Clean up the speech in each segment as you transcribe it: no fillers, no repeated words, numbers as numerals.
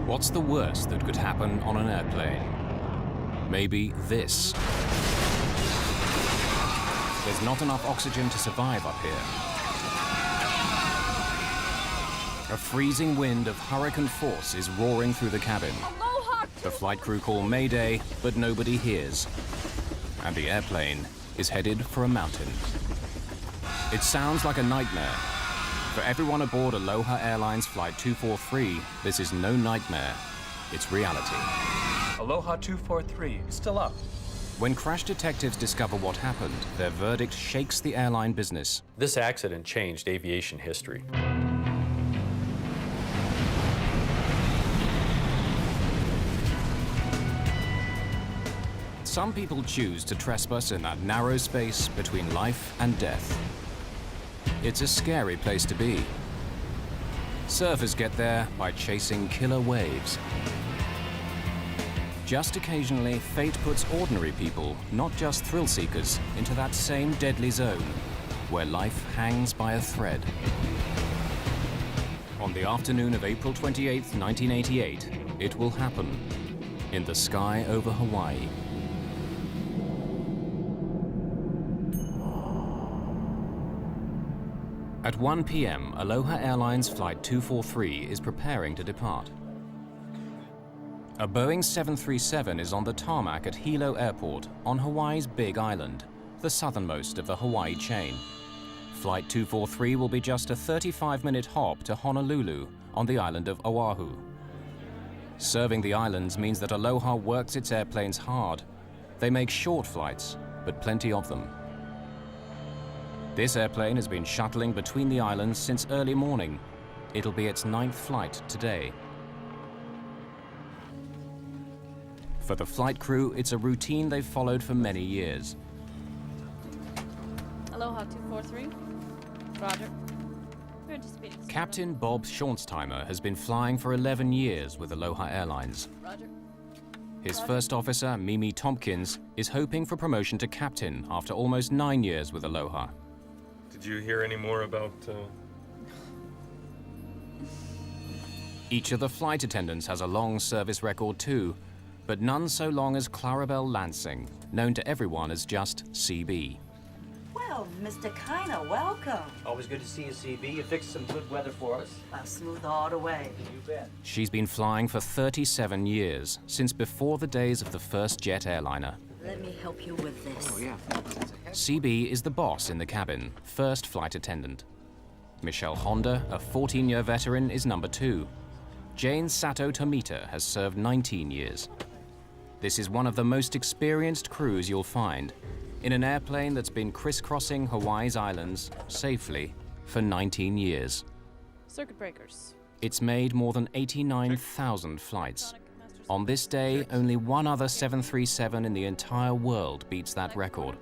What's the worst that could happen on an airplane? Maybe this. There's not enough oxygen to survive up here. A freezing wind of hurricane force is roaring through the cabin. Aloha! The flight crew call Mayday, but nobody hears. And the airplane is headed for a mountain. It sounds like a nightmare. For everyone aboard Aloha Airlines Flight 243, this is no nightmare, it's reality. Aloha 243 is still up. When crash detectives discover what happened, their verdict shakes the airline business. This accident changed aviation history. Some people choose to trespass in that narrow space between life and death. It's a scary place to be. Surfers get there by chasing killer waves. Just occasionally, fate puts ordinary people, not just thrill seekers, into that same deadly zone, where life hangs by a thread. On the afternoon of April 28, 1988, it will happen in the sky over Hawaii. At 1 p.m., Aloha Airlines Flight 243 is preparing to depart. A Boeing 737 is on the tarmac at Hilo Airport on Hawaii's Big Island, the southernmost of the Hawaii chain. Flight 243 will be just a 35-minute hop to Honolulu on the island of Oahu. Serving the islands means that Aloha works its airplanes hard. They make short flights, but plenty of them. This airplane has been shuttling between the islands since early morning. It'll be its 9th flight today. For the flight crew, it's a routine they've followed for many years. Aloha 243. Roger. We're anticipating. Captain Bob Schornsteimer has been flying for 11 years with Aloha Airlines. Roger. His first officer, Mimi Tompkins, is hoping for promotion to captain after almost 9 years with Aloha. Did you hear any more about... Each of the flight attendants has a long service record too, but none so long as Clarabelle Lansing, known to everyone as just CB. Well, Mr. Kiner, welcome. Always good to see you, CB. You fixed some good weather for us. I'll smooth all the way. You bet. She's been flying for 37 years, since before the days of the first jet airliner. Let me help you with this. Oh, yeah. CB is the boss in the cabin, first flight attendant. Michelle Honda, a 14-year veteran, is number 2. Jane Sato Tomita has served 19 years. This is one of the most experienced crews you'll find, in an airplane that's been crisscrossing Hawaii's islands safely for 19 years. Circuit breakers. It's made more than 89,000 flights. On this day, only one other 737 in the entire world beats that record.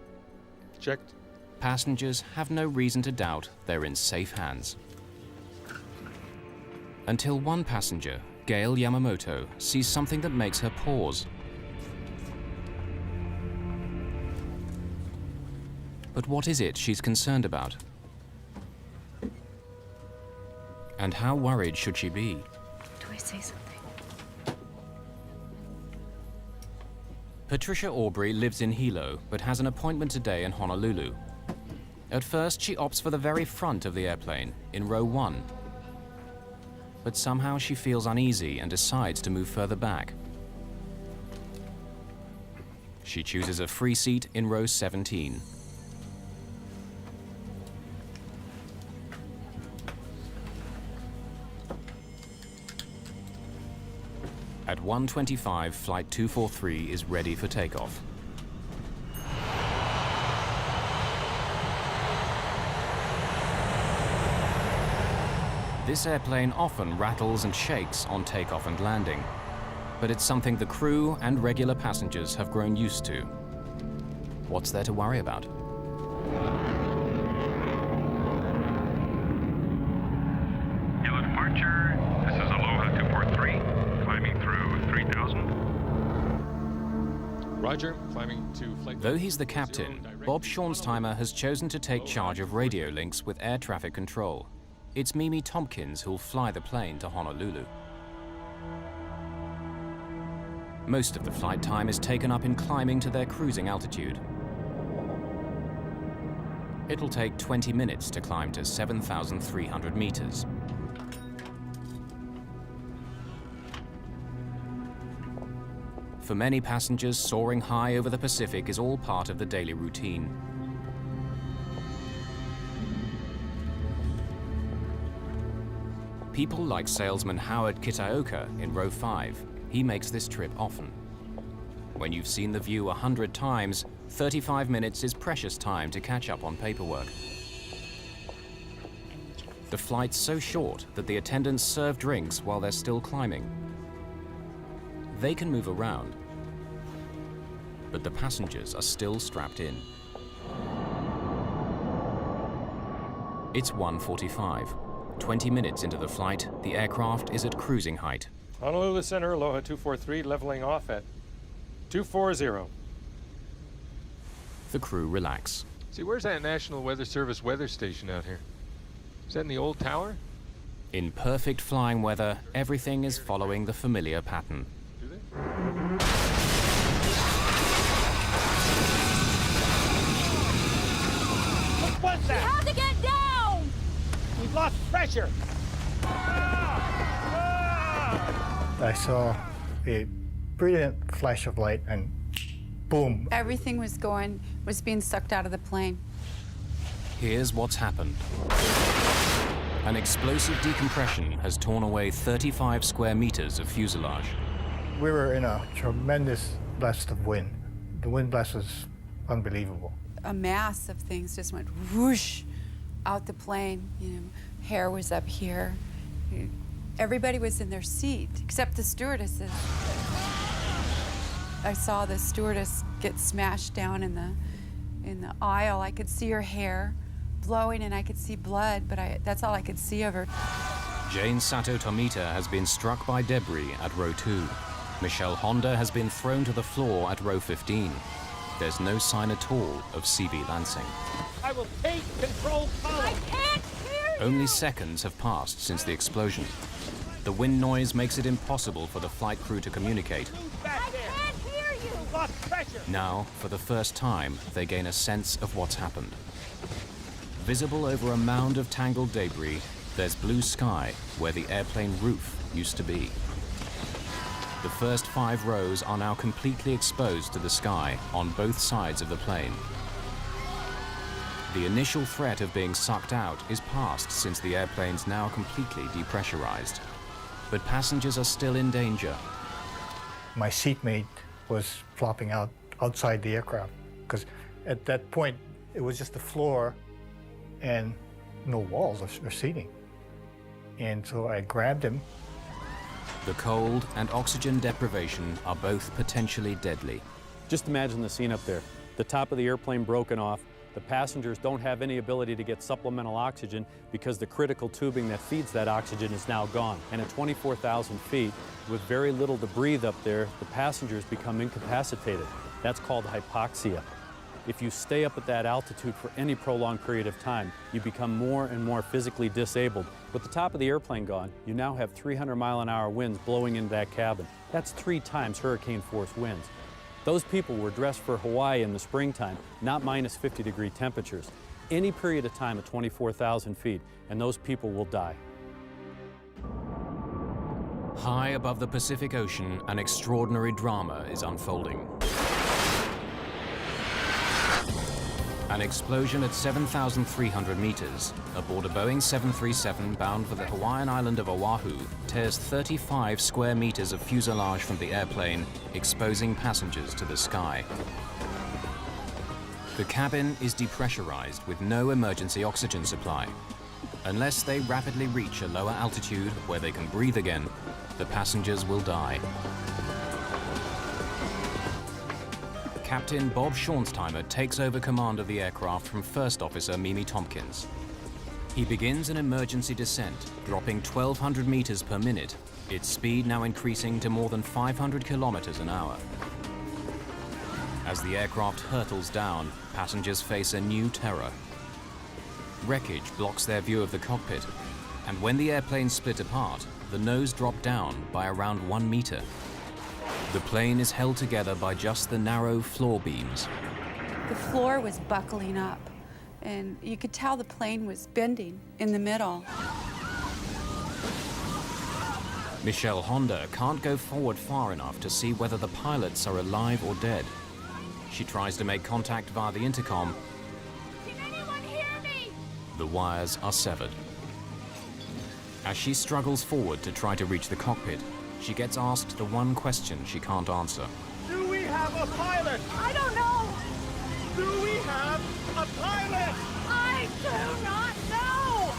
Checked. Passengers have no reason to doubt they're in safe hands. Until one passenger, Gail Yamamoto, sees something that makes her pause. But what is it she's concerned about? And how worried should she be? Do I say something? Patricia Aubrey lives in Hilo, but has an appointment today in Honolulu. At first, she opts for the very front of the airplane, in row 1. But somehow she feels uneasy and decides to move further back. She chooses a free seat in row 17. At 1:25, Flight 243 is ready for takeoff. This airplane often rattles and shakes on takeoff and landing, but it's something the crew and regular passengers have grown used to. What's there to worry about? Yellow departure. This is Aloha 243, climbing through 3000. Roger, climbing to flight... Though he's the captain, Bob Schornsteimer has chosen to take charge of radio links with air traffic control. It's Mimi Tompkins who'll fly the plane to Honolulu. Most of the flight time is taken up in climbing to their cruising altitude. It'll take 20 minutes to climb to 7,300 meters. For many passengers, soaring high over the Pacific is all part of the daily routine. People like salesman Howard Kitaoka in row 5. He makes this trip often. When you've seen the view 100 times, 35 minutes is precious time to catch up on paperwork. The flight's so short that the attendants serve drinks while they're still climbing. They can move around, but the passengers are still strapped in. It's 1:45. 20 minutes into the flight, the aircraft is at cruising height. Honolulu Center, Aloha 243, leveling off at 240. The crew relax. See, where's that National Weather Service weather station out here? Is that in the old tower? In perfect flying weather, everything is following the familiar pattern. Do they? What was We that? have to get down! We've lost pressure. I saw a brilliant flash of light and boom. Everything was being sucked out of the plane. Here's what's happened. An explosive decompression has torn away 35 square meters of fuselage. We were in a tremendous blast of wind. The wind blast was unbelievable. A mass of things just went whoosh out the plane. You know, hair was up here. Everybody was in their seat except the stewardesses. I saw the stewardess get smashed down in the aisle. I could see her hair blowing and I could see blood, but that's all I could see of her. Jane Sato Tomita has been struck by debris at row 2. Michelle Honda has been thrown to the floor at row 15. There's no sign at all of CB Lansing. I will take control column. I can't hear you! Only seconds have passed since the explosion. The wind noise makes it impossible for the flight crew to communicate. Move back I there. can't hear you! We've lost pressure. Now, for the first time, they gain a sense of what's happened. Visible over a mound of tangled debris, there's blue sky where the airplane roof used to be. The first 5 rows are now completely exposed to the sky on both sides of the plane. The initial threat of being sucked out is past since the airplane's now completely depressurized. But passengers are still in danger. My seatmate was flopping out outside the aircraft because at that point it was just the floor and no walls or seating. And so I grabbed him. The cold and oxygen deprivation are both potentially deadly. Just imagine the scene up there. The top of the airplane broken off. The passengers don't have any ability to get supplemental oxygen because the critical tubing that feeds that oxygen is now gone. And at 24,000 feet, with very little to breathe up there, the passengers become incapacitated. That's called hypoxia. If you stay up at that altitude for any prolonged period of time, you become more and more physically disabled. With the top of the airplane gone, you now have 300-mile-an-hour winds blowing into that cabin. That's 3 times hurricane-force winds. Those people were dressed for Hawaii in the springtime, not minus 50-degree temperatures. Any period of time at 24,000 feet, and those people will die. High above the Pacific Ocean, an extraordinary drama is unfolding. An explosion at 7,300 meters aboard a Boeing 737 bound for the Hawaiian island of Oahu tears 35 square meters of fuselage from the airplane, exposing passengers to the sky. The cabin is depressurized with no emergency oxygen supply. Unless they rapidly reach a lower altitude where they can breathe again, the passengers will die. Captain Bob Schornsteimer takes over command of the aircraft from First Officer Mimi Tompkins. He begins an emergency descent, dropping 1,200 meters per minute, its speed now increasing to more than 500 kilometers an hour. As the aircraft hurtles down, passengers face a new terror. Wreckage blocks their view of the cockpit, and when the airplane split apart, the nose dropped down by around 1 meter. The plane is held together by just the narrow floor beams. The floor was buckling up, and you could tell the plane was bending in the middle. Michelle Honda can't go forward far enough to see whether the pilots are alive or dead. She tries to make contact via the intercom. Can anyone hear me? The wires are severed. As she struggles forward to try to reach the cockpit, she gets asked the one question she can't answer. Do we have a pilot? I don't know. Do we have a pilot? I do not know.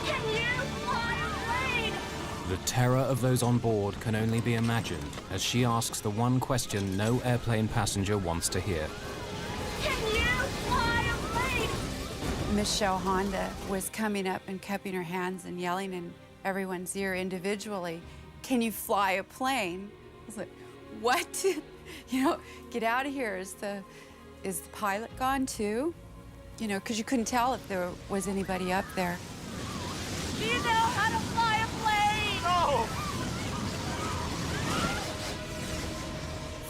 Can you fly a plane? The terror of those on board can only be imagined as she asks the one question no airplane passenger wants to hear. Can you fly a plane? Michelle Honda was coming up and cupping her hands and yelling in everyone's ear individually, "Can you fly a plane?" I was like, what? You know, get out of here. Is the pilot gone too? You know, because you couldn't tell if there was anybody up there. Do you know how to fly a plane? No!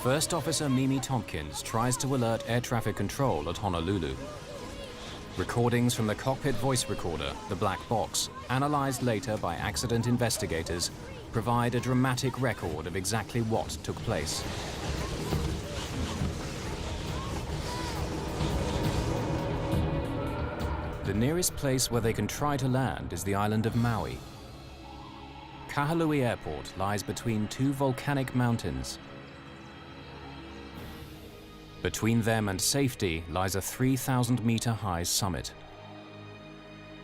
First Officer Mimi Tompkins tries to alert air traffic control at Honolulu. Recordings from the cockpit voice recorder, the black box, analyzed later by accident investigators, provide a dramatic record of exactly what took place. The nearest place where they can try to land is the island of Maui. Kahului Airport lies between two volcanic mountains. Between them and safety lies a 3,000-meter-high summit.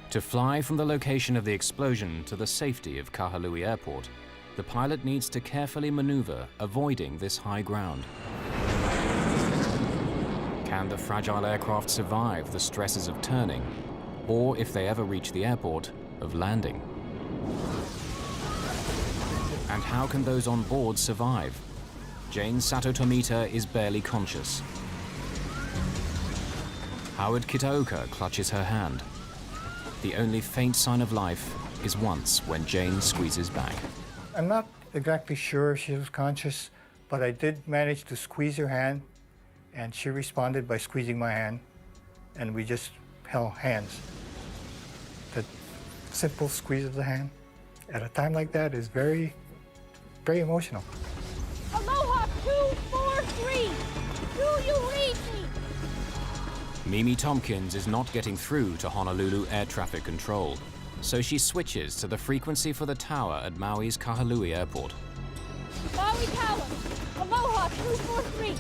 To fly from the location of the explosion to the safety of Kahului Airport, the pilot needs to carefully maneuver, avoiding this high ground. Can the fragile aircraft survive the stresses of turning, or if they ever reach the airport, of landing? And how can those on board survive? Jane Sato Tomita is barely conscious. Howard Kitaoka clutches her hand. The only faint sign of life is once when Jane squeezes back. I'm not exactly sure if she was conscious, but I did manage to squeeze her hand, and she responded by squeezing my hand, and we just held hands. That simple squeeze of the hand at a time like that is very, very emotional. Aloha 243. Do you read me? Mimi Tompkins is not getting through to Honolulu Air Traffic Control, so she switches to the frequency for the tower at Maui's Kahului Airport. Maui Tower. Aloha 243.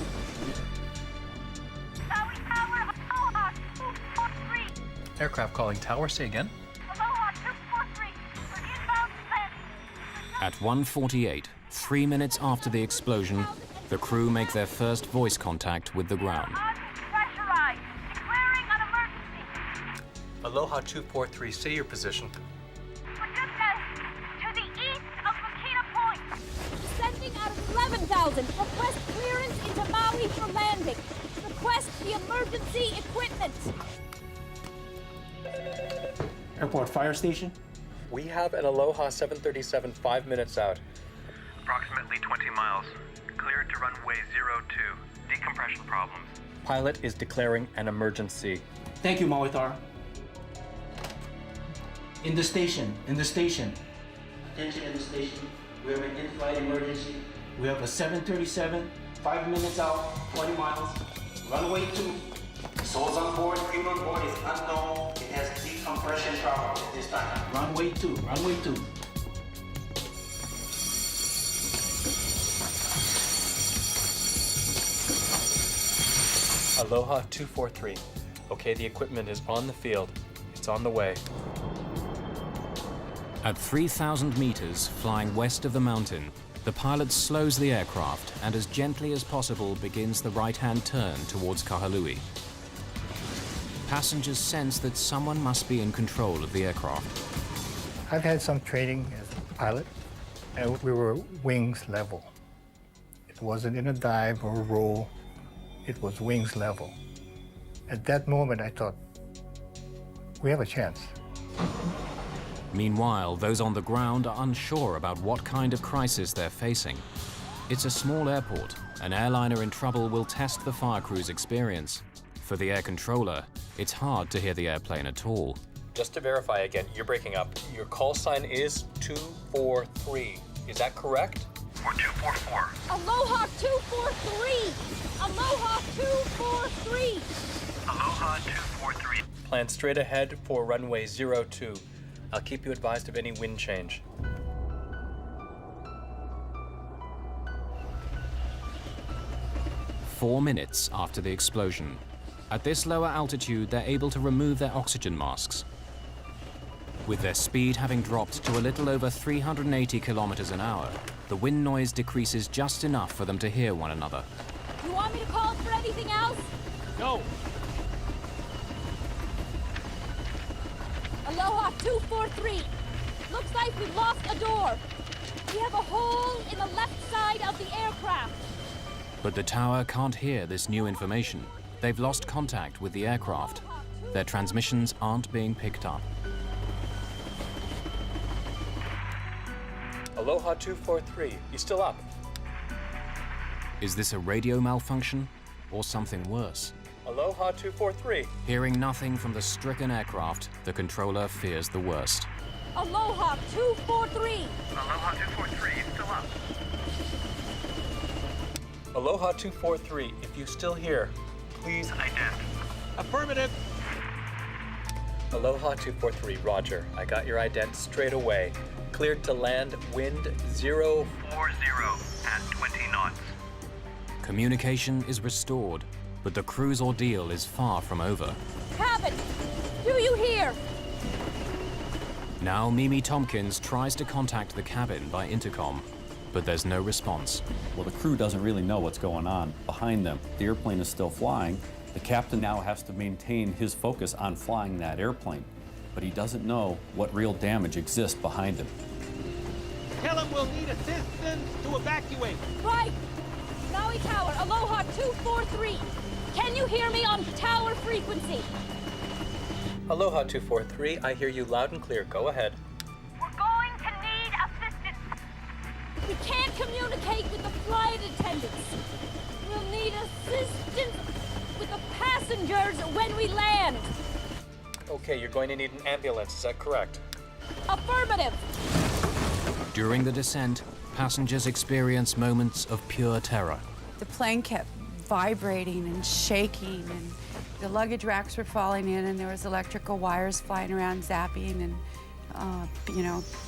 Maui Tower. Aloha 243. Aircraft calling tower, say again. Aloha 243. For inbound descent. At 1:48, 3 minutes after the explosion, the crew make their first voice contact with the ground. Pressurized. Declaring an emergency. Aloha 243, say your position. To the east of Makita Point. Descending out of 11,000. Request clearance into Maui for landing. Request the emergency equipment. Airport fire station. We have an Aloha 737 5 minutes out. Approximately 20 miles. Cleared to runway 02. Decompression problems. Pilot is declaring an emergency. Thank you, Mauitar. In the station. Attention in the station. We have an in-flight emergency. We have a 737, 5 minutes out, 20 miles, runway 2. Souls on board, crew on board is unknown. It has decompression problems at this time. Runway 2. Aloha 243. Okay, the equipment is on the field. It's on the way. At 3,000 meters, flying west of the mountain, the pilot slows the aircraft and as gently as possible begins the right-hand turn towards Kahului. Passengers sense that someone must be in control of the aircraft. I've had some training as a pilot, and we were wings level. It wasn't in a dive or a roll, it was wings level. At that moment, I thought, we have a chance. Meanwhile, those on the ground are unsure about what kind of crisis they're facing. It's a small airport. An airliner in trouble will test the fire crew's experience. For the air controller, it's hard to hear the airplane at all. Just to verify again, you're breaking up. Your call sign is 243. Is that correct? Or 244. Aloha 243! Aloha 243! Aloha 243. Plan straight ahead for runway 02. I'll keep you advised of any wind change. Four minutes after the explosion. At this lower altitude, they're able to remove their oxygen masks. With their speed having dropped to a little over 380 kilometers an hour, the wind noise decreases just enough for them to hear one another. You want me to call for anything else? No. Aloha 243. Looks like we've lost a door. We have a hole in the left side of the aircraft. But the tower can't hear this new information. They've lost contact with the aircraft. Their transmissions aren't being picked up. Aloha 243, you still up? Is this a radio malfunction or something worse? Aloha 243. Hearing nothing from the stricken aircraft, the controller fears the worst. Aloha 243. Aloha 243, still up. Aloha 243, if you still hear, please Ident. Affirmative. Aloha 243, roger. I got your ident straight away. Cleared to land, wind 040 at 20 knots. Communication is restored, but the crew's ordeal is far from over. Cabin, do you hear? Now Mimi Tompkins tries to contact the cabin by intercom, but there's no response. Well, the crew doesn't really know what's going on behind them. The airplane is still flying. The captain now has to maintain his focus on flying that airplane, but he doesn't know what real damage exists behind him. Tell him we'll need assistance to evacuate. Right. Maui Tower, Aloha 243. Can you hear me on tower frequency? Aloha 243, I hear you loud and clear. Go ahead. We're going to need assistance. We can't communicate with the flight attendants. We'll need assistance with the passengers when we land. Okay, you're going to need an ambulance, is that correct? Affirmative. During the descent, passengers experience moments of pure terror. The plane kept vibrating and shaking, and the luggage racks were falling in, and there was electrical wires flying around, zapping, and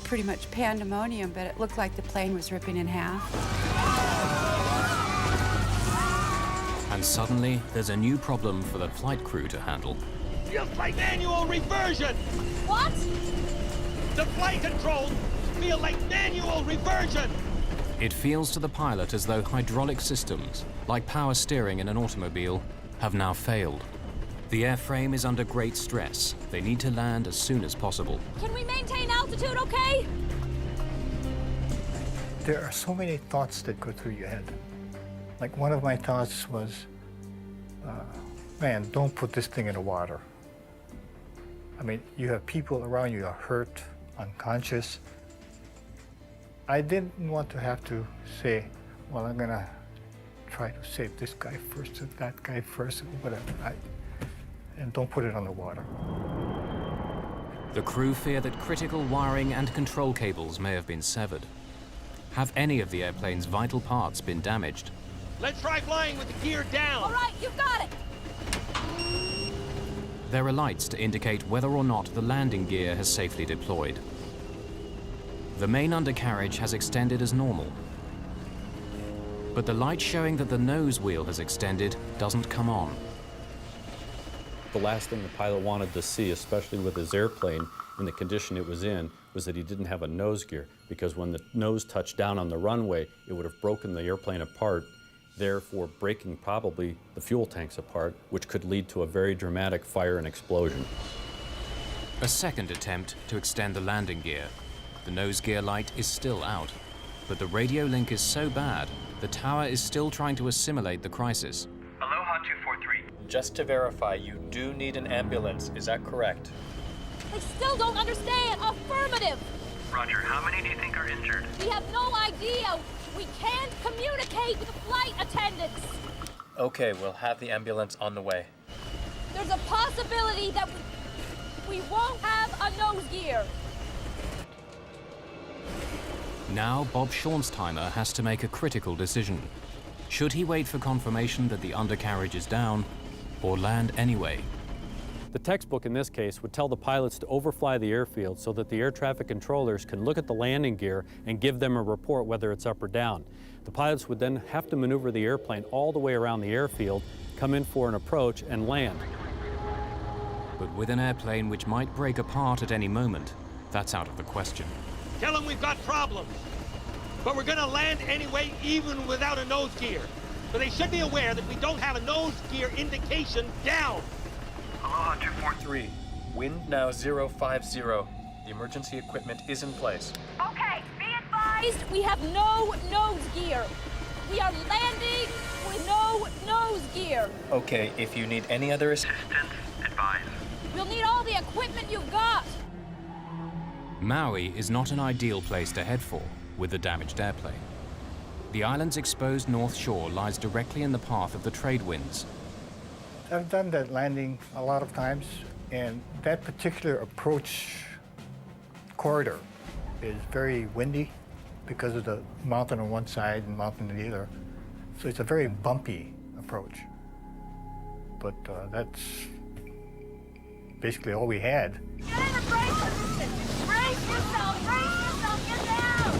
pretty much pandemonium, but it looked like the plane was ripping in half. And suddenly, there's a new problem for the flight crew to handle. Just like manual reversion. What? The flight controls feel like manual reversion. It feels to the pilot as though hydraulic systems, like power steering in an automobile, have now failed. The airframe is under great stress. They need to land as soon as possible. Can we maintain altitude okay? There are so many thoughts that go through your head. Like one of my thoughts was, man, don't put this thing in the water. I mean, you have people around you are hurt, unconscious. I didn't want to have to say, well, I'm gonna try to save this guy first and that guy first, whatever. And don't put it on the water. The crew fear that critical wiring and control cables may have been severed. Have any of the airplane's vital parts been damaged? Let's try flying with the gear down. All right, you've got it. There are lights to indicate whether or not the landing gear has safely deployed. The main undercarriage has extended as normal. But the light showing that the nose wheel has extended doesn't come on. The last thing the pilot wanted to see, especially with his airplane in the condition it was in, was that he didn't have a nose gear, because when the nose touched down on the runway, it would have broken the airplane apart, therefore breaking probably the fuel tanks apart, which could lead to a very dramatic fire and explosion. A second attempt to extend the landing gear. The nose gear light is still out, but the radio link is so bad, the tower is still trying to assimilate the crisis. Aloha 243. Just to verify, you do need an ambulance, is that correct? They still don't understand. Affirmative. Roger, how many do you think are injured? We have no idea. We can't communicate with the flight attendants. Okay, we'll have the ambulance on the way. There's a possibility that we won't have a nose gear. Now Bob Schornsteimer has to make a critical decision. Should he wait for confirmation that the undercarriage is down, or land anyway? The textbook in this case would tell the pilots to overfly the airfield so that the air traffic controllers can look at the landing gear and give them a report whether it's up or down. The pilots would then have to maneuver the airplane all the way around the airfield, come in for an approach, and land. But with an airplane which might break apart at any moment, that's out of the question. Tell them we've got problems. But we're gonna land anyway, even without a nose gear. So they should be aware that we don't have a nose gear indication down. Aloha 243. Wind now 050. The emergency equipment is in place. Okay, be advised, we have no nose gear. We are landing with no nose gear. Okay, if you need any other Assistance, advise. We'll need all the equipment you've got. Maui is not an ideal place to head for with the damaged airplane. The island's exposed north shore lies directly in the path of the trade winds. I've done that landing a lot of times, and that particular approach corridor is very windy because of the mountain on one side and mountain on the other. So it's a very bumpy approach. But that's basically all we had. Get in a brace position. Brace yourself, get down.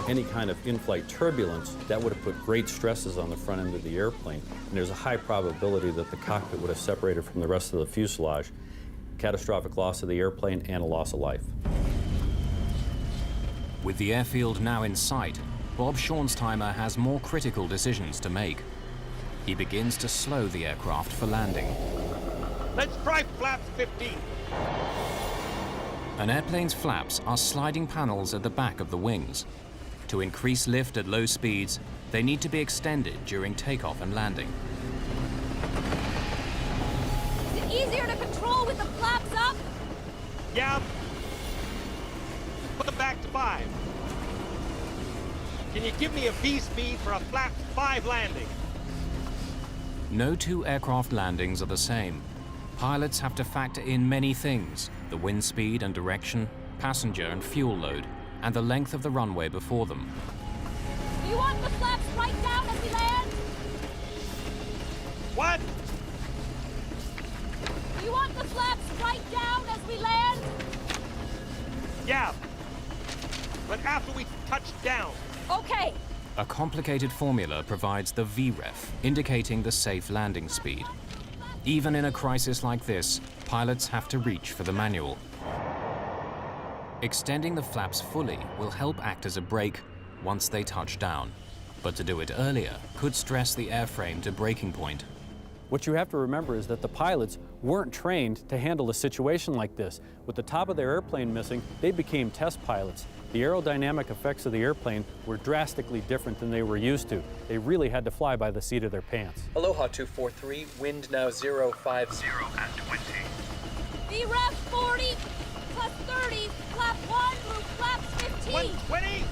Any kind of in-flight turbulence, that would have put great stresses on the front end of the airplane, and there's a high probability that the cockpit would have separated from the rest of the fuselage, catastrophic loss of the airplane, and a loss of life. With the airfield now in sight, Bob Schornsteimer has more critical decisions to make. He begins to slow the aircraft for landing. Let's try flaps 15. An airplane's flaps are sliding panels at the back of the wings. To increase lift at low speeds, they need to be extended during takeoff and landing. Is it easier to control with the flaps up? Yeah. Put them back to 5. Can you give me a V speed for a flap 5 landing? No two aircraft landings are the same. Pilots have to factor in many things: the wind speed and direction, passenger and fuel load, and the length of the runway before them. Do you want the flaps right down as we land? What? Do you want the flaps right down as we land? Yeah. But after we touch down. Okay. A complicated formula provides the VREF, indicating the safe landing speed. Even in a crisis like this, pilots have to reach for the manual. Extending the flaps fully will help act as a brake once they touch down. But to do it earlier could stress the airframe to breaking point. What you have to remember is that the pilots weren't trained to handle a situation like this. With the top of their airplane missing, they became test pilots. The aerodynamic effects of the airplane were drastically different than they were used to. They really had to fly by the seat of their pants. Aloha 243, wind now 050 at 20. VREF 40 plus 30, flap 1 through flaps 15. 120?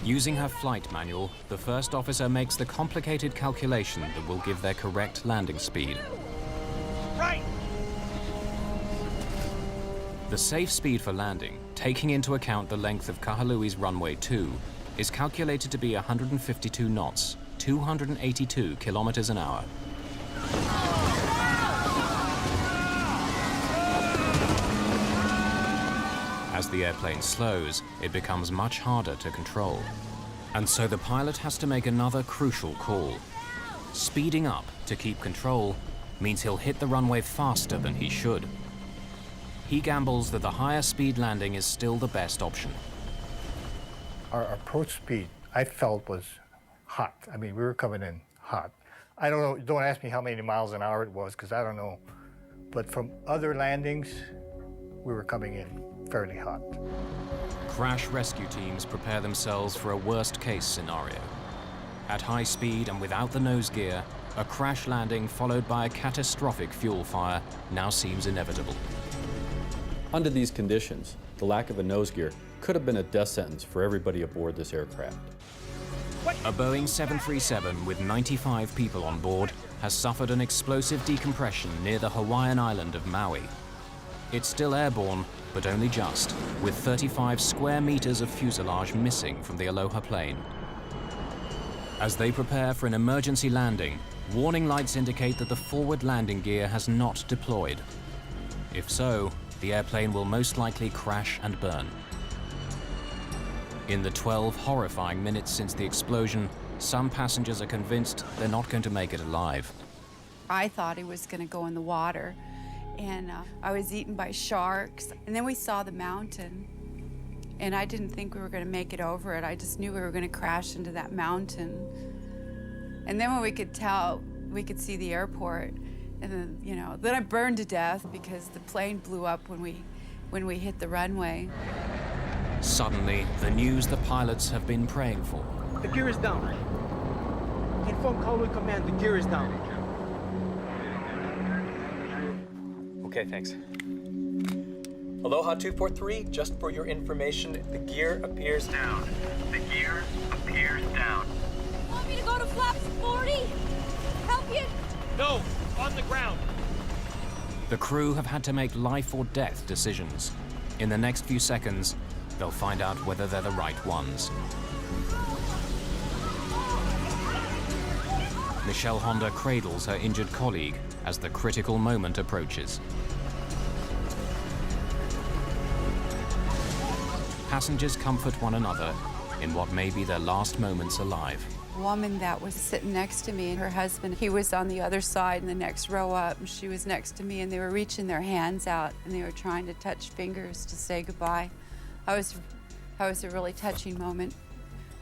Using her flight manual, the first officer makes the complicated calculation that will give their correct landing speed. Right. The safe speed for landing, taking into account the length of Kahalui's runway 2, is calculated to be 152 knots, 282 kilometers an hour. As the airplane slows, it becomes much harder to control. And so the pilot has to make another crucial call. Speeding up to keep control means he'll hit the runway faster than he should. He gambles that the higher speed landing is still the best option. Our approach speed, I felt, was hot. I mean, we were coming in hot. I don't know, don't ask me how many miles an hour it was, because I don't know. But from other landings, we were coming in fairly hot. Crash rescue teams prepare themselves for a worst-case scenario. At high speed and without the nose gear, a crash landing followed by a catastrophic fuel fire now seems inevitable. Under these conditions, the lack of a nose gear could have been a death sentence for everybody aboard this aircraft. A Boeing 737 with 95 people on board has suffered an explosive decompression near the Hawaiian island of Maui. It's still airborne, but only just, with 35 square meters of fuselage missing from the Aloha plane. As they prepare for an emergency landing, warning lights indicate that the forward landing gear has not deployed. If so, the airplane will most likely crash and burn. In the 12 horrifying minutes since the explosion, some passengers are convinced they're not going to make it alive. I thought he was going to go in the water, and I was eaten by sharks. And then we saw the mountain, and I didn't think we were going to make it over it. I just knew we were going to crash into that mountain. And then when we could tell, we could see the airport, and then, you know, then I burned to death because the plane blew up when we hit the runway. Suddenly, the news the pilots have been praying for. The gear is down. Inform Colwyn Command, the gear is down. Okay, thanks. Aloha 243, just for your information, the gear appears Down. The gear appears down. Want me to go to flaps 40? Help you? No, on the ground. The crew have had to make life or death decisions. In the next few seconds, they'll find out whether they're the right ones. Michelle Honda cradles her injured colleague as the critical moment approaches. Passengers comfort one another in what may be their last moments alive. A woman that was sitting next to me, and her husband, he was on the other side in the next row up, and she was next to me, and they were reaching their hands out, and they were trying to touch fingers to say goodbye. That was a really touching moment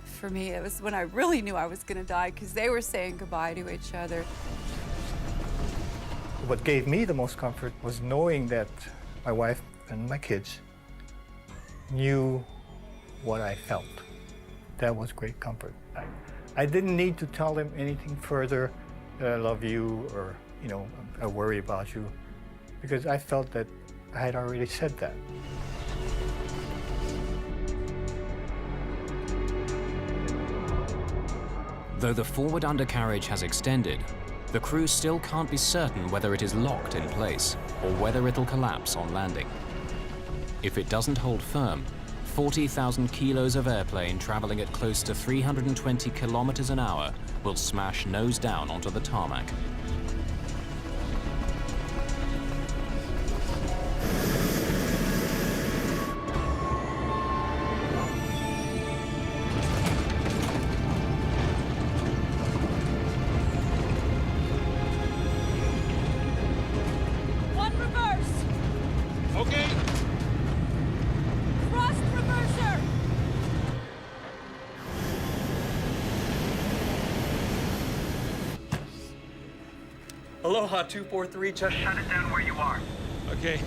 for me. It was when I really knew I was going to die, because they were saying goodbye to each other. What gave me the most comfort was knowing that my wife and my kids knew what I felt. That was great comfort. I didn't need to tell them anything further, that I love you, or, you know, I worry about you, because I felt that I had already said that. Though the forward undercarriage has extended, the crew still can't be certain whether it is locked in place or whether it'll collapse on landing. If it doesn't hold firm, 40,000 kilos of airplane traveling at close to 320 kilometers an hour will smash nose down onto the tarmac. One reverse. Okay. Thrust reverser. Aloha 243, just Shut it down where you are. Okay.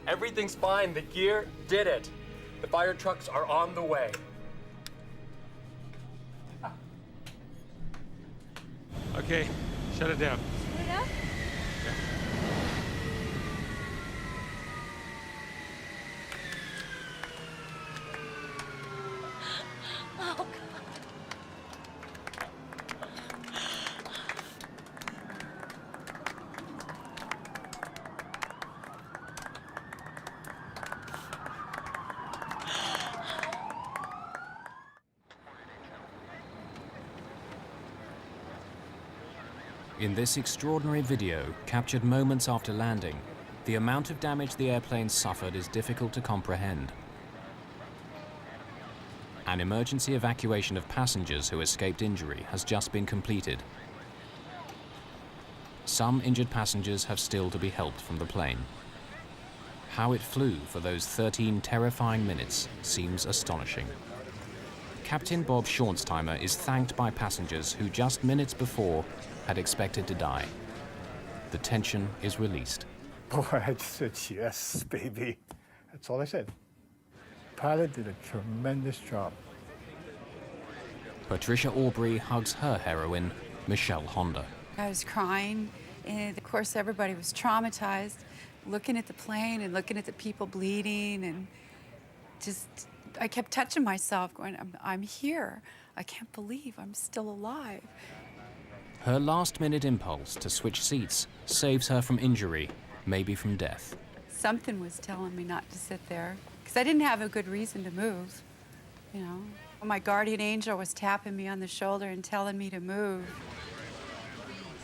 everything's fine. The gear did it. The fire trucks are on the way. Okay, shut it down. Shut it up? Oh, God. In this extraordinary video, captured moments after landing, the amount of damage the airplane suffered is difficult to comprehend. An emergency evacuation of passengers who escaped injury has just been completed. Some injured passengers have still to be helped from the plane. How it flew for those 13 terrifying minutes seems astonishing. Captain Bob Schornsteimer is thanked by passengers who just minutes before had expected to die. The tension is released. Boy, I just said, yes, baby. That's all I said. Pilot did a tremendous job. Patricia Aubrey hugs her heroine, Michelle Honda. I was crying, and of course everybody was traumatized. looking at the plane and looking at the people bleeding, and just, I kept touching myself going, I'm here. I can't believe I'm still alive. Her last-minute impulse to switch seats saves her from injury, maybe from death. Something was telling me not to sit there, because I didn't have a good reason to move, you know. My guardian angel was tapping me on the shoulder and telling me to move.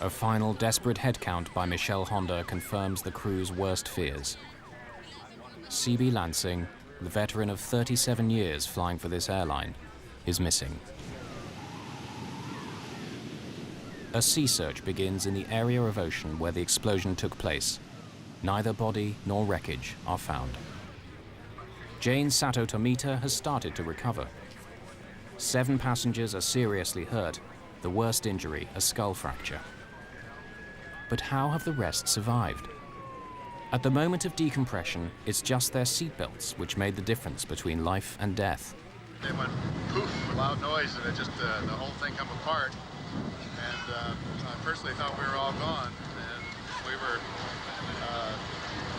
A final desperate head count by Michelle Honda confirms the crew's worst fears. C.B. Lansing, the veteran of 37 years flying for this airline, is missing. A sea search begins in the area of ocean where the explosion took place. Neither body nor wreckage are found. Jane Sato Tomita has started to recover. 7 passengers are seriously hurt, the worst injury a skull fracture. But how have the rest survived? At the moment of decompression, it's just their seatbelts which made the difference between life and death. They went poof, a loud noise, and it just, the whole thing come apart. And I personally thought we were all gone, and we were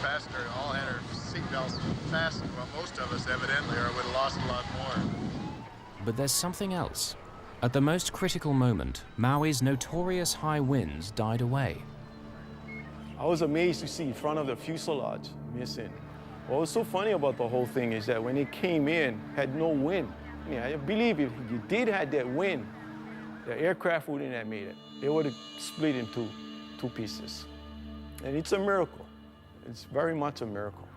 fastened, all had our seatbelts fastened. Well, most of us evidently, or would have lost a lot more. But there's something else. At the most critical moment, Maui's notorious high winds died away. I was amazed to see front of the fuselage missing. What was so funny about the whole thing is that when it came in, had no wind. I mean, I believe if you did have that wind, the aircraft wouldn't have made it. It would have split into 2 pieces. And it's a miracle. It's very much a miracle.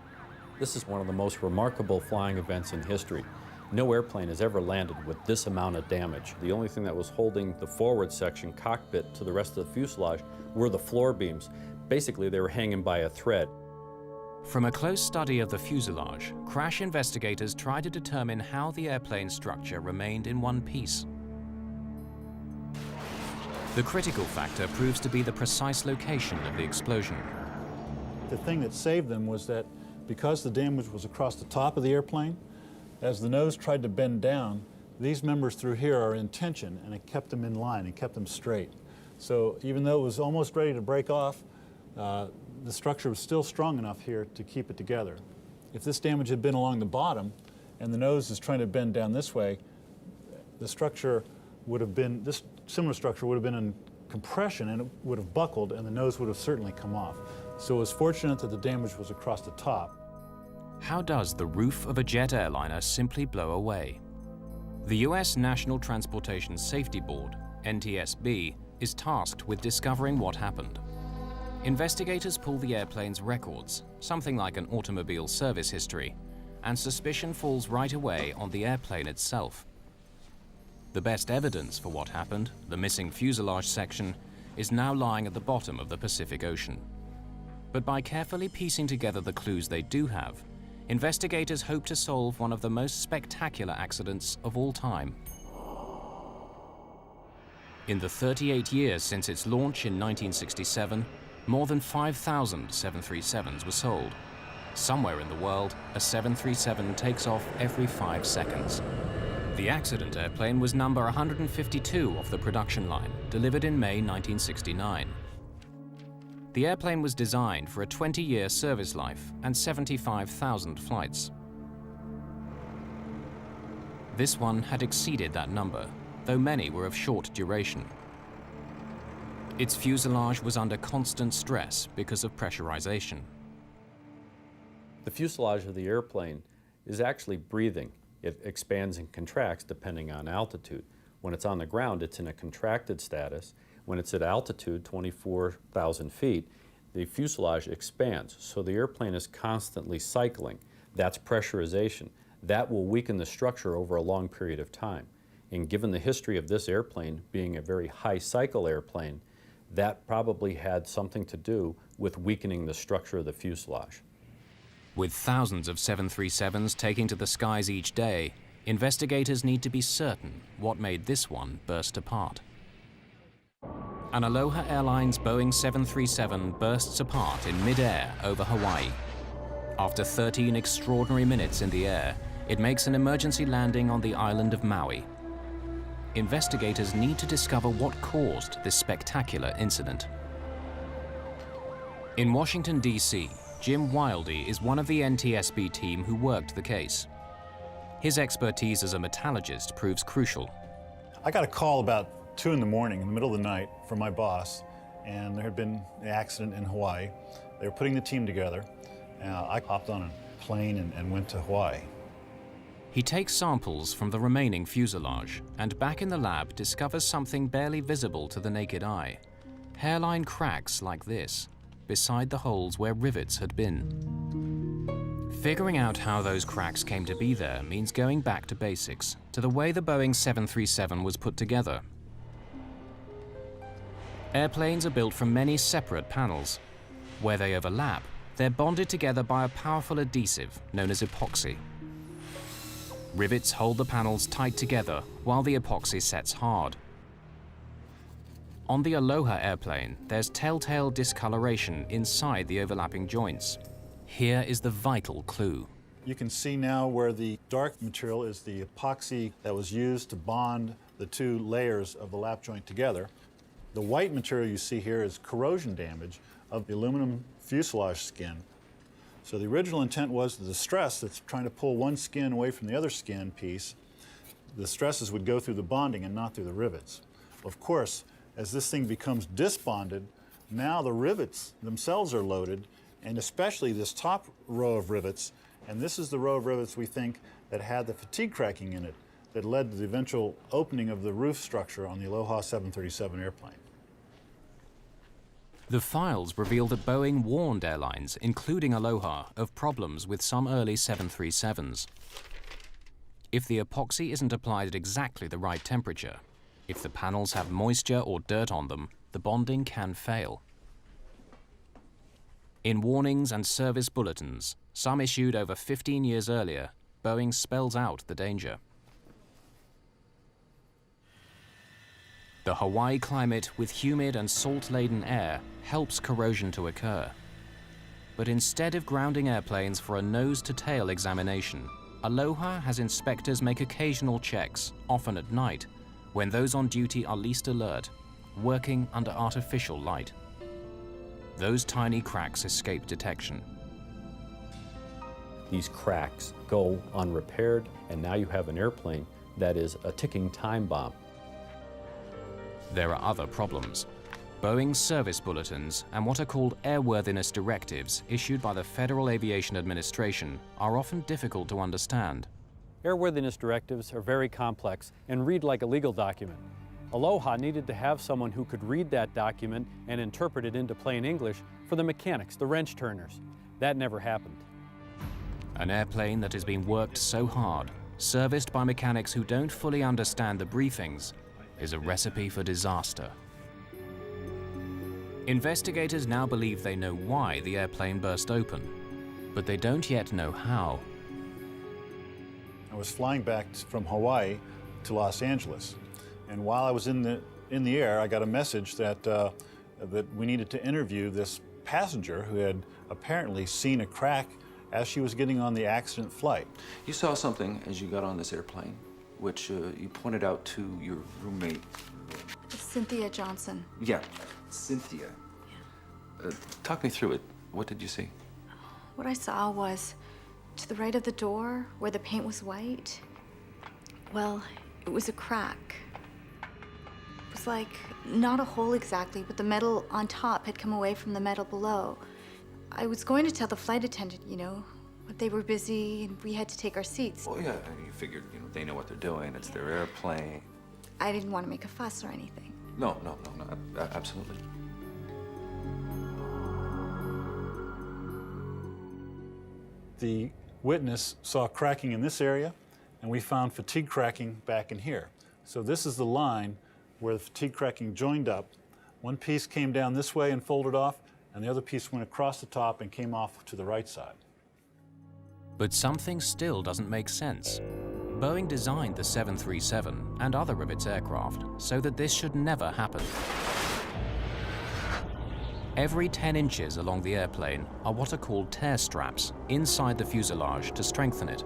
This is one of the most remarkable flying events in history. No airplane has ever landed with this amount of damage. The only thing that was holding the forward section cockpit to the rest of the fuselage were the floor beams. Basically, they were hanging by a thread. From a close study of the fuselage, crash investigators tried to determine how the airplane structure remained in one piece. The critical factor proves to be the precise location of the explosion. The thing that saved them was that because the damage was across the top of the airplane, as the nose tried to bend down, these members through here are in tension, and it kept them in line and kept them straight. So even though it was almost ready to break off, the structure was still strong enough here to keep it together. If this damage had been along the bottom and the nose is trying to bend down this way, the structure would have been, this similar structure would have been in compression and it would have buckled and the nose would have certainly come off. So it was fortunate that the damage was across the top. How does the roof of a jet airliner simply blow away? The U.S. National Transportation Safety Board, NTSB, is tasked with discovering what happened. Investigators pull the airplane's records, something like an automobile service history, and suspicion falls right away on the airplane itself. The best evidence for what happened, the missing fuselage section, is now lying at the bottom of the Pacific Ocean. But by carefully piecing together the clues they do have, investigators hope to solve one of the most spectacular accidents of all time. In the 38 years since its launch in 1967, more than 5,000 737s were sold. Somewhere in the world, a 737 takes off every 5 seconds. The accident airplane was number 152 off the production line, delivered in May 1969. The airplane was designed for a 20-year service life and 75,000 flights. This one had exceeded that number, though many were of short duration. Its fuselage was under constant stress because of pressurization. The fuselage of the airplane is actually breathing. It expands and contracts depending on altitude. When it's on the ground, it's in a contracted status. When it's at altitude, 24,000 feet, the fuselage expands. So the airplane is constantly cycling. That's pressurization. That will weaken the structure over a long period of time. And given the history of this airplane being a very high cycle airplane, that probably had something to do with weakening the structure of the fuselage. With thousands of 737s taking to the skies each day, investigators need to be certain what made this one burst apart. An Aloha Airlines Boeing 737 bursts apart in mid-air over Hawaii. After 13 extraordinary minutes in the air, it makes an emergency landing on the island of Maui. Investigators need to discover what caused this spectacular incident. In Washington, D.C., Jim Wildey is one of the NTSB team who worked the case. His expertise as a metallurgist proves crucial. I got a call about 2 in the morning, in the middle of the night, from my boss, and there had been an accident in Hawaii. They were putting the team together. I hopped on a plane and went to Hawaii. He takes samples from the remaining fuselage and back in the lab discovers something barely visible to the naked eye. Hairline cracks like this, beside the holes where rivets had been. Figuring out how those cracks came to be there means going back to basics, to the way the Boeing 737 was put together. Airplanes are built from many separate panels. Where they overlap, they're bonded together by a powerful adhesive known as epoxy. Rivets hold the panels tight together while the epoxy sets hard. On the Aloha airplane, there's telltale discoloration inside the overlapping joints. Here is the vital clue. You can see now where the dark material is the epoxy that was used to bond the 2 layers of the lap joint together. The white material you see here is corrosion damage of the aluminum fuselage skin. So the original intent was that the stress that's trying to pull one skin away from the other skin piece, the stresses would go through the bonding and not through the rivets. Of course, as this thing becomes disbonded, now the rivets themselves are loaded, and especially this top row of rivets, and this is the row of rivets we think that had the fatigue cracking in it that led to the eventual opening of the roof structure on the Aloha 737 airplane. The files reveal that Boeing warned airlines, including Aloha, of problems with some early 737s. If the epoxy isn't applied at exactly the right temperature, if the panels have moisture or dirt on them, the bonding can fail. In warnings and service bulletins, some issued over 15 years earlier, Boeing spells out the danger. The Hawaii climate with humid and salt-laden air helps corrosion to occur. But instead of grounding airplanes for a nose-to-tail examination, Aloha has inspectors make occasional checks, often at night, when those on duty are least alert, working under artificial light. Those tiny cracks escape detection. These cracks go unrepaired, and now you have an airplane that is a ticking time bomb. There are other problems. Boeing's service bulletins and what are called airworthiness directives issued by the Federal Aviation Administration are often difficult to understand. Airworthiness directives are very complex and read like a legal document. Aloha needed to have someone who could read that document and interpret it into plain English for the mechanics, the wrench turners. That never happened. An airplane that has been worked so hard, serviced by mechanics who don't fully understand the briefings, is a recipe for disaster. Investigators now believe they know why the airplane burst open, but they don't yet know how. I was flying back from Hawaii to Los Angeles, and while I was in the air, I got a message that that we needed to interview this passenger who had apparently seen a crack as she was getting on the accident flight. You saw something as you got on this airplane, which you pointed out to your roommate. Cynthia Johnson. Yeah, Cynthia. Yeah. Talk me through it. What did you see? What I saw was to the right of the door, where the paint was white. Well, it was a crack. It was like, not a hole exactly, but the metal on top had come away from the metal below. I was going to tell the flight attendant, you know, but they were busy and we had to take our seats. Well, yeah, you figured, you know, they know what they're doing. It's their airplane. I didn't want to make a fuss or anything. No, absolutely. The witness saw cracking in this area, and we found fatigue cracking back in here. So this is the line where the fatigue cracking joined up. One piece came down this way and folded off, and the other piece went across the top and came off to the right side. But something still doesn't make sense. Boeing designed the 737 and other of its aircraft so that this should never happen. Every 10 inches along the airplane are what are called tear straps inside the fuselage to strengthen it.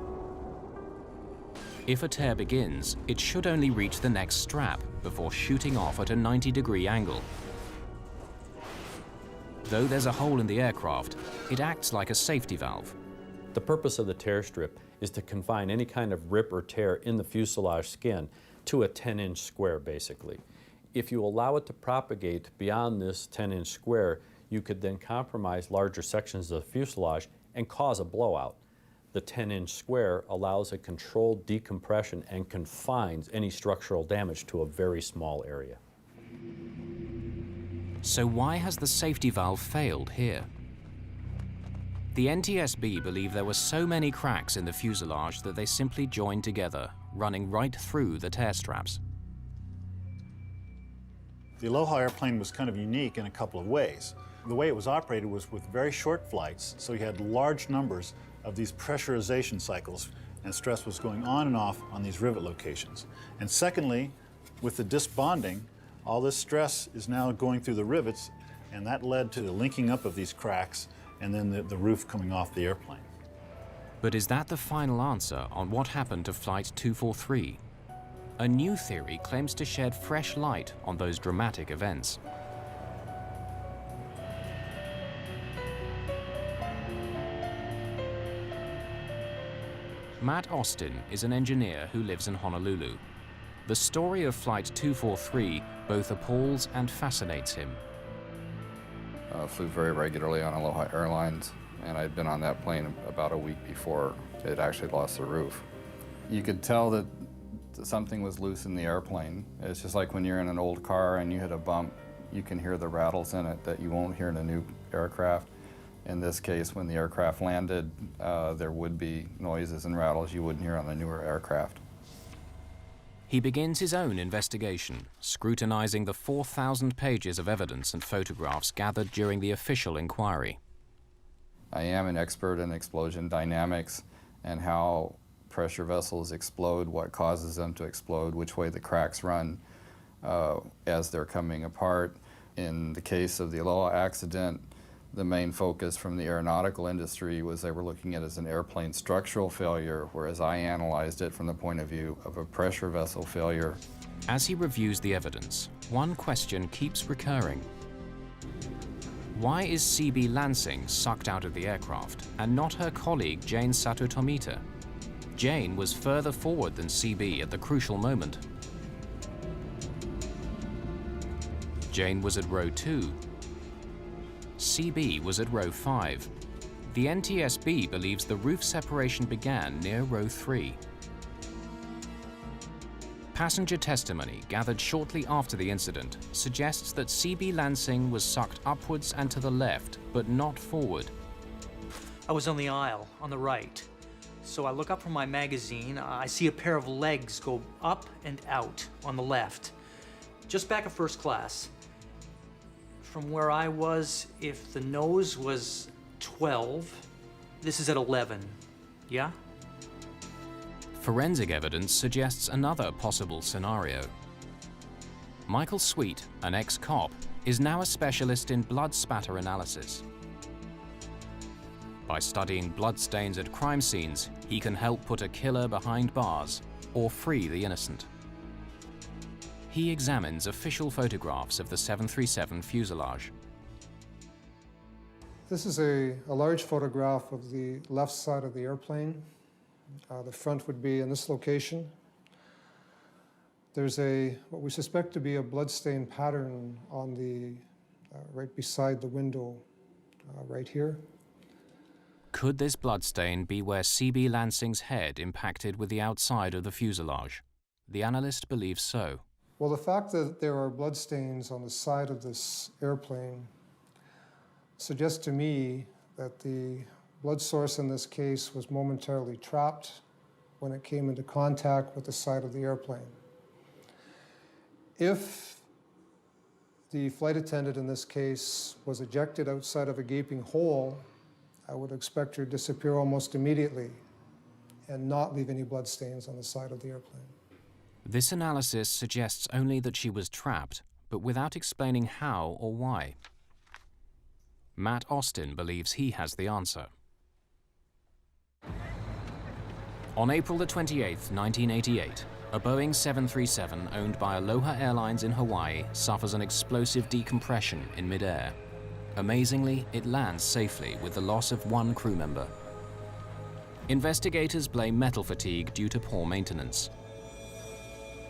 If a tear begins, it should only reach the next strap before shooting off at a 90-degree angle. Though there's a hole in the aircraft, it acts like a safety valve. The purpose of the tear strip is to confine any kind of rip or tear in the fuselage skin to a 10-inch square, basically. If you allow it to propagate beyond this 10-inch square, you could then compromise larger sections of the fuselage and cause a blowout. The 10-inch square allows a controlled decompression and confines any structural damage to a very small area. So why has the safety valve failed here? The NTSB believe there were so many cracks in the fuselage that they simply joined together, running right through the tear straps. The Aloha airplane was kind of unique in a couple of ways. The way it was operated was with very short flights, so you had large numbers of these pressurization cycles, and stress was going on and off on these rivet locations. And secondly, with the disc bonding, all this stress is now going through the rivets, and that led to the linking up of these cracks and then the roof coming off the airplane. But is that the final answer on what happened to Flight 243? A new theory claims to shed fresh light on those dramatic events. Matt Austin is an engineer who lives in Honolulu. The story of Flight 243 both appalls and fascinates him. I flew very regularly on Aloha Airlines, and I'd been on that plane about a week before it actually lost the roof. You could tell that something was loose in the airplane. It's just like when you're in an old car and you hit a bump, you can hear the rattles in it that you won't hear in a new aircraft. In this case, when the aircraft landed, there would be noises and rattles you wouldn't hear on the newer aircraft. He begins his own investigation, scrutinizing the 4,000 pages of evidence and photographs gathered during the official inquiry. I am an expert in explosion dynamics and how pressure vessels explode, what causes them to explode, which way the cracks run as they're coming apart. In the case of the Aloha accident, the main focus from the aeronautical industry was they were looking at it as an airplane structural failure, whereas I analyzed it from the point of view of a pressure vessel failure. As he reviews the evidence, one question keeps recurring. Why is CB Lansing sucked out of the aircraft and not her colleague Jane Sato Tomita? Jane was further forward than CB at the crucial moment. Jane was at row 2. CB was at row 5. The NTSB believes the roof separation began near row 3. Passenger testimony gathered shortly after the incident suggests that CB Lansing was sucked upwards and to the left, but not forward. I was on the aisle, on the right. So I look up from my magazine, I see a pair of legs go up and out on the left, just back of first class. From where I was, if the nose was 12, this is at 11, yeah? Forensic evidence suggests another possible scenario. Michael Sweet, an ex-cop, is now a specialist in blood spatter analysis. By studying bloodstains at crime scenes, he can help put a killer behind bars or free the innocent. He examines official photographs of the 737 fuselage. This is a large photograph of the left side of the airplane. The front would be in this location. There's what we suspect to be a bloodstain pattern on the right beside the window, right here. Could this bloodstain be where CB Lansing's head impacted with the outside of the fuselage? The analyst believes so. Well, the fact that there are bloodstains on the side of this airplane suggests to me that the blood source in this case was momentarily trapped when it came into contact with the side of the airplane. If the flight attendant in this case was ejected outside of a gaping hole, I would expect her to disappear almost immediately and not leave any bloodstains on the side of the airplane. This analysis suggests only that she was trapped, but without explaining how or why. Matt Austin believes he has the answer. On April the 28th, 1988, a Boeing 737 owned by Aloha Airlines in Hawaii suffers an explosive decompression in midair. Amazingly, it lands safely with the loss of one crew member. Investigators blame metal fatigue due to poor maintenance.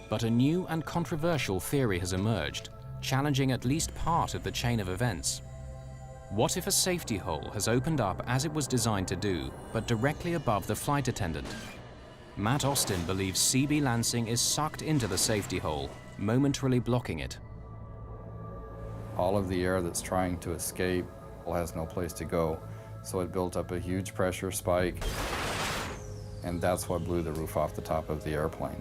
But a new and controversial theory has emerged, challenging at least part of the chain of events. What if a safety hole has opened up as it was designed to do, but directly above the flight attendant? Matt Austin believes CB Lansing is sucked into the safety hole, momentarily blocking it. All of the air that's trying to escape has no place to go, so it built up a huge pressure spike, and that's what blew the roof off the top of the airplane.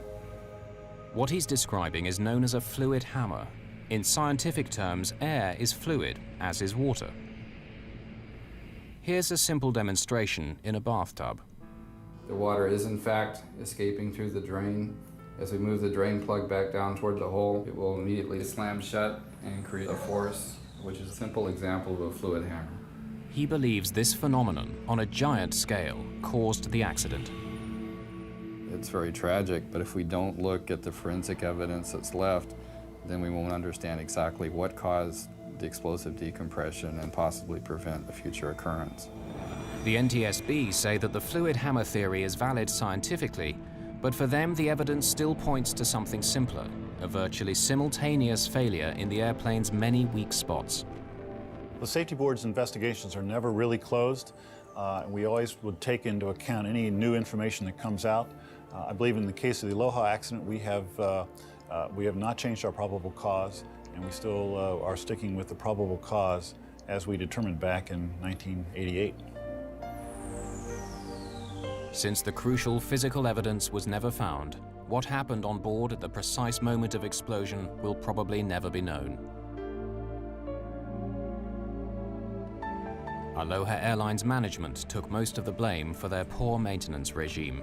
What he's describing is known as a fluid hammer. In scientific terms, air is fluid, as is water. Here's a simple demonstration in a bathtub. The water is in fact escaping through the drain. As we move the drain plug back down toward the hole, it will immediately slam shut and create a force, which is a simple example of a fluid hammer. He believes this phenomenon, on a giant scale, caused the accident. It's very tragic, but if we don't look at the forensic evidence that's left, then we won't understand exactly what caused the explosive decompression and possibly prevent a future occurrence. The NTSB say that the fluid hammer theory is valid scientifically, but for them the evidence still points to something simpler, a virtually simultaneous failure in the airplane's many weak spots. The safety board's investigations are never really closed. We always would take into account any new information that comes out. I believe in the case of the Aloha accident, we have not changed our probable cause, and we still are sticking with the probable cause as we determined back in 1988. Since the crucial physical evidence was never found, what happened on board at the precise moment of explosion will probably never be known. Aloha Airlines management took most of the blame for their poor maintenance regime.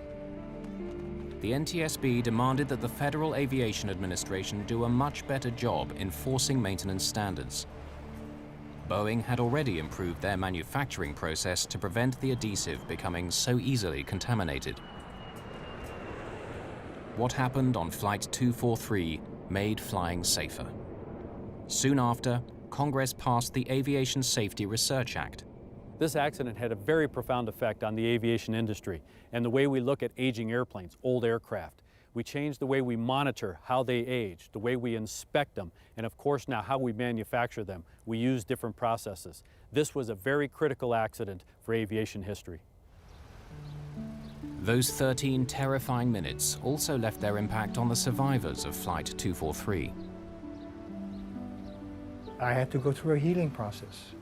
The NTSB demanded that the Federal Aviation Administration do a much better job enforcing maintenance standards. Boeing had already improved their manufacturing process to prevent the adhesive becoming so easily contaminated. What happened on Flight 243 made flying safer. Soon after, Congress passed the Aviation Safety Research Act. This accident had a very profound effect on the aviation industry and the way we look at aging airplanes, old aircraft. We changed the way we monitor how they age, the way we inspect them, and of course now how we manufacture them. We use different processes. This was a very critical accident for aviation history. Those 13 terrifying minutes also left their impact on the survivors of Flight 243. I had to go through a healing process.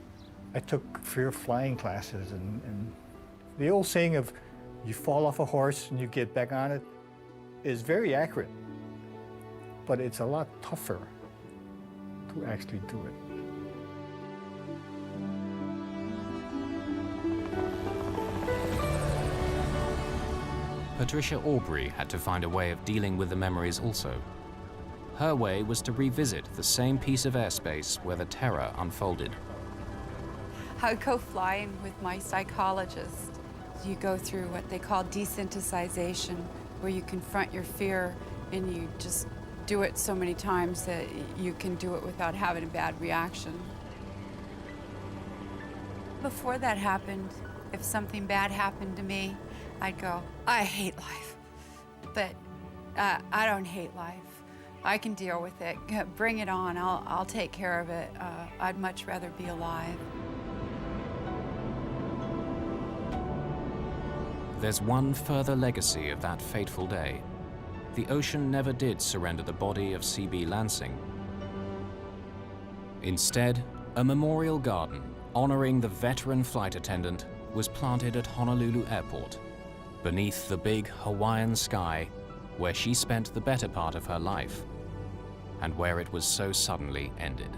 I took fear of flying classes, and the old saying of you fall off a horse and you get back on it is very accurate, but it's a lot tougher to actually do it. Patricia Aubrey had to find a way of dealing with the memories also. Her way was to revisit the same piece of airspace where the terror unfolded. I would go flying with my psychologist. You go through what they call desensitization, where you confront your fear and you just do it so many times that you can do it without having a bad reaction. Before that happened, if something bad happened to me, I'd go, I hate life. But I don't hate life. I can deal with it. Bring it on. I'll take care of it. I'd much rather be alive. There's one further legacy of that fateful day. The ocean never did surrender the body of CB Lansing. Instead, a memorial garden honoring the veteran flight attendant was planted at Honolulu Airport, beneath the big Hawaiian sky where she spent the better part of her life, and where it was so suddenly ended.